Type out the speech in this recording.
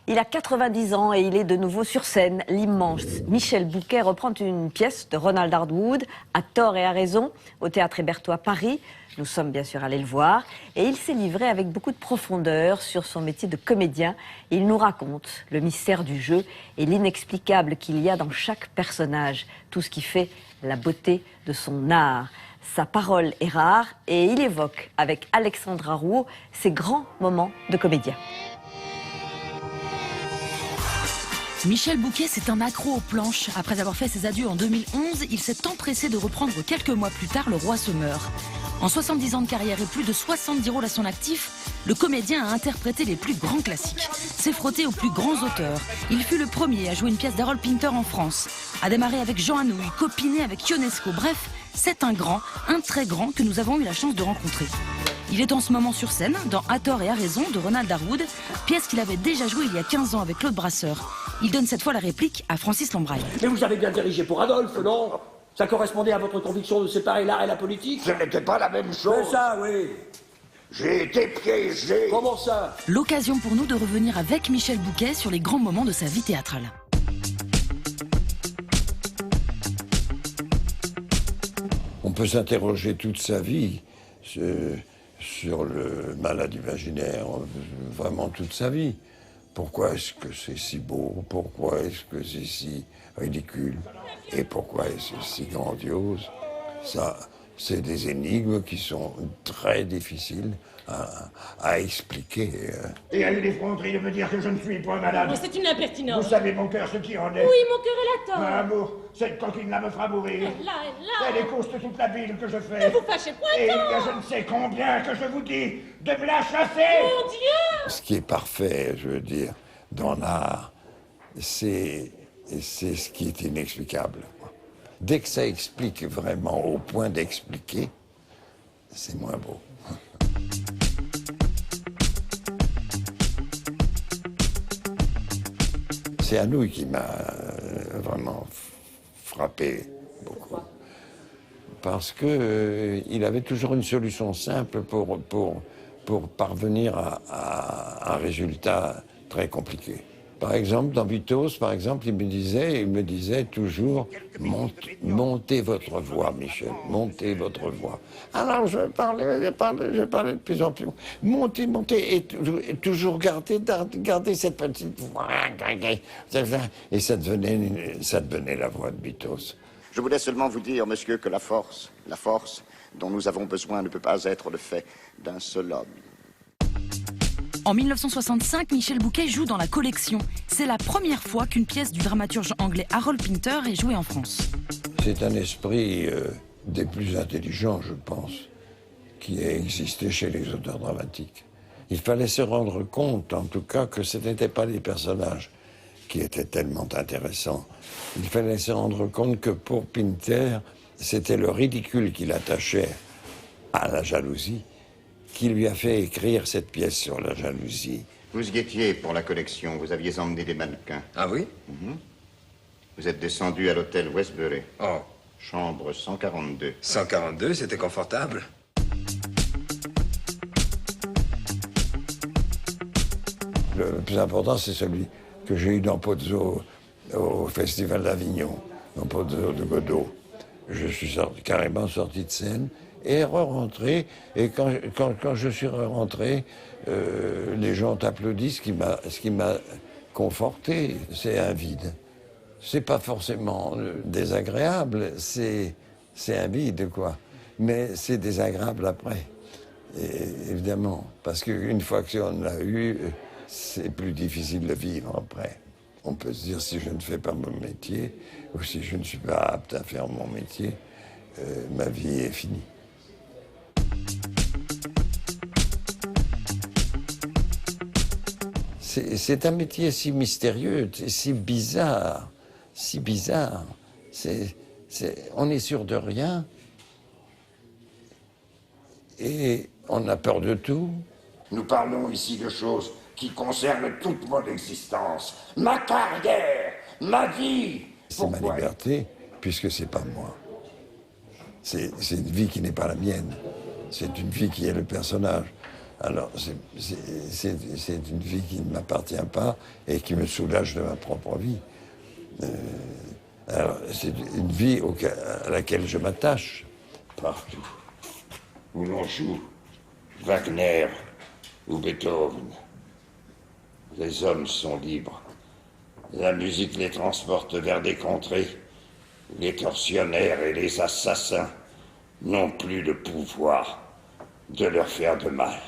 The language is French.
Il a 90 ans et il est de nouveau sur scène. L'immense Michel Bouquet reprend une pièce de Ronald Hardwood, à tort et à raison, au Théâtre Hébertot à Paris. Nous sommes bien sûr allés le voir. Et il s'est livré avec beaucoup de profondeur sur son métier de comédien. Il nous raconte le mystère du jeu et l'inexplicable qu'il y a dans chaque personnage. Tout ce qui fait la beauté de son art. Sa parole est rare et il évoque avec Alexandra Rouault ses grands moments de comédien. Michel Bouquet, c'est un accro aux planches. Après avoir fait ses adieux en 2011, il s'est empressé de reprendre quelques mois plus tard Le Roi se meurt. En 70 ans de carrière et plus de 70 rôles à son actif, le comédien a interprété les plus grands classiques, s'est frotté aux plus grands auteurs. Il fut le premier à jouer une pièce d'Harold Pinter en France, a démarré avec Jean Anouilh, copiné avec Ionesco. Bref, c'est un grand, un très grand que nous avons eu la chance de rencontrer. Il est en ce moment sur scène, dans À tort et à raison de Ronald Hardwood, pièce qu'il avait déjà jouée il y a 15 ans avec Claude Brasseur. Il donne cette fois la réplique à Francis Lambraille. Mais vous avez bien dirigé pour Adolphe, non? Ça correspondait à votre conviction de séparer l'art et la politique? Ce n'était pas la même chose. Mais ça, oui. J'ai été piégé. Comment ça? L'occasion pour nous de revenir avec Michel Bouquet sur les grands moments de sa vie théâtrale. On peut s'interroger toute sa vie sur le malade imaginaire, vraiment toute sa vie. Pourquoi est-ce que c'est si beau? Pourquoi est-ce que c'est si ridicule? Et pourquoi est-ce si grandiose? Ça, c'est des énigmes qui sont très difficiles à expliquer. Et a eu l'effronterie de me dire que je ne suis pas malade. Mais c'est une impertinence. Vous savez, mon cœur, ce qui en est. Oui, mon cœur est là, Ma amour, cette coquine-là me fera mourir. là. Elle écoute toute la bile que je fais. Ne vous fâchez point, Et il y a je ne sais combien que je vous dis de me la chasser. Mon Dieu! Ce qui est parfait, je veux dire, dans l'art, c'est ce qui est inexplicable. Dès que ça explique vraiment au point d'expliquer, c'est moins beau. C'est Anouilh qui m'a vraiment frappé beaucoup. Parce que il avait toujours une solution simple pour parvenir à un résultat très compliqué. Par exemple, dans Vitos, par exemple, il me disait toujours montez votre voix, Michel, montez votre voix. Alors je parlais de plus en plus. Montez, et toujours garder cette petite voix. Et ça devenait la voix de Vitos. Je voulais seulement vous dire, monsieur, que la force dont nous avons besoin ne peut pas être le fait d'un seul homme. En 1965, Michel Bouquet joue dans La Collection. C'est la première fois qu'une pièce du dramaturge anglais Harold Pinter est jouée en France. C'est un esprit des plus intelligents, je pense, qui a existé chez les auteurs dramatiques. Il fallait se rendre compte, en tout cas, que ce n'étaient pas les personnages qui étaient tellement intéressants. Il fallait se rendre compte que pour Pinter, c'était le ridicule qu'il attachait à la jalousie qui lui a fait écrire cette pièce sur la jalousie. Vous y étiez pour La Collection, vous aviez emmené des mannequins. Ah oui? Vous êtes descendu à l'hôtel Westbury. Oh. Chambre 142. 142, c'était confortable. Le plus important, c'est celui que j'ai eu dans Pozzo au Festival d'Avignon, dans Pozzo de Godot. Je suis carrément sorti de scène et re-rentré. Et quand je suis re-rentré, les gens ont applaudi, ce qui m'a conforté. C'est un vide. C'est pas forcément désagréable, c'est un vide, quoi. Mais c'est désagréable après, et, évidemment. Parce qu'une fois qu'on l'a eu, c'est plus difficile de vivre après. On peut se dire, si je ne fais pas mon métier, ou si je ne suis pas apte à faire mon métier, ma vie est finie. C'est un métier si mystérieux, si bizarre, si bizarre. On est sûr de rien et on a peur de tout. Nous parlons ici de choses qui concernent toute mon existence, ma carrière, ma vie. C'est ma liberté, puisque c'est pas moi. C'est une vie qui n'est pas la mienne. C'est une vie qui est le personnage. Alors, c'est une vie qui ne m'appartient pas et qui me soulage de ma propre vie. Alors, c'est une vie à laquelle je m'attache. Partout où l'on joue Wagner ou Beethoven, les hommes sont libres. La musique les transporte vers des contrées où les tortionnaires et les assassins n'ont plus le pouvoir de leur faire de mal.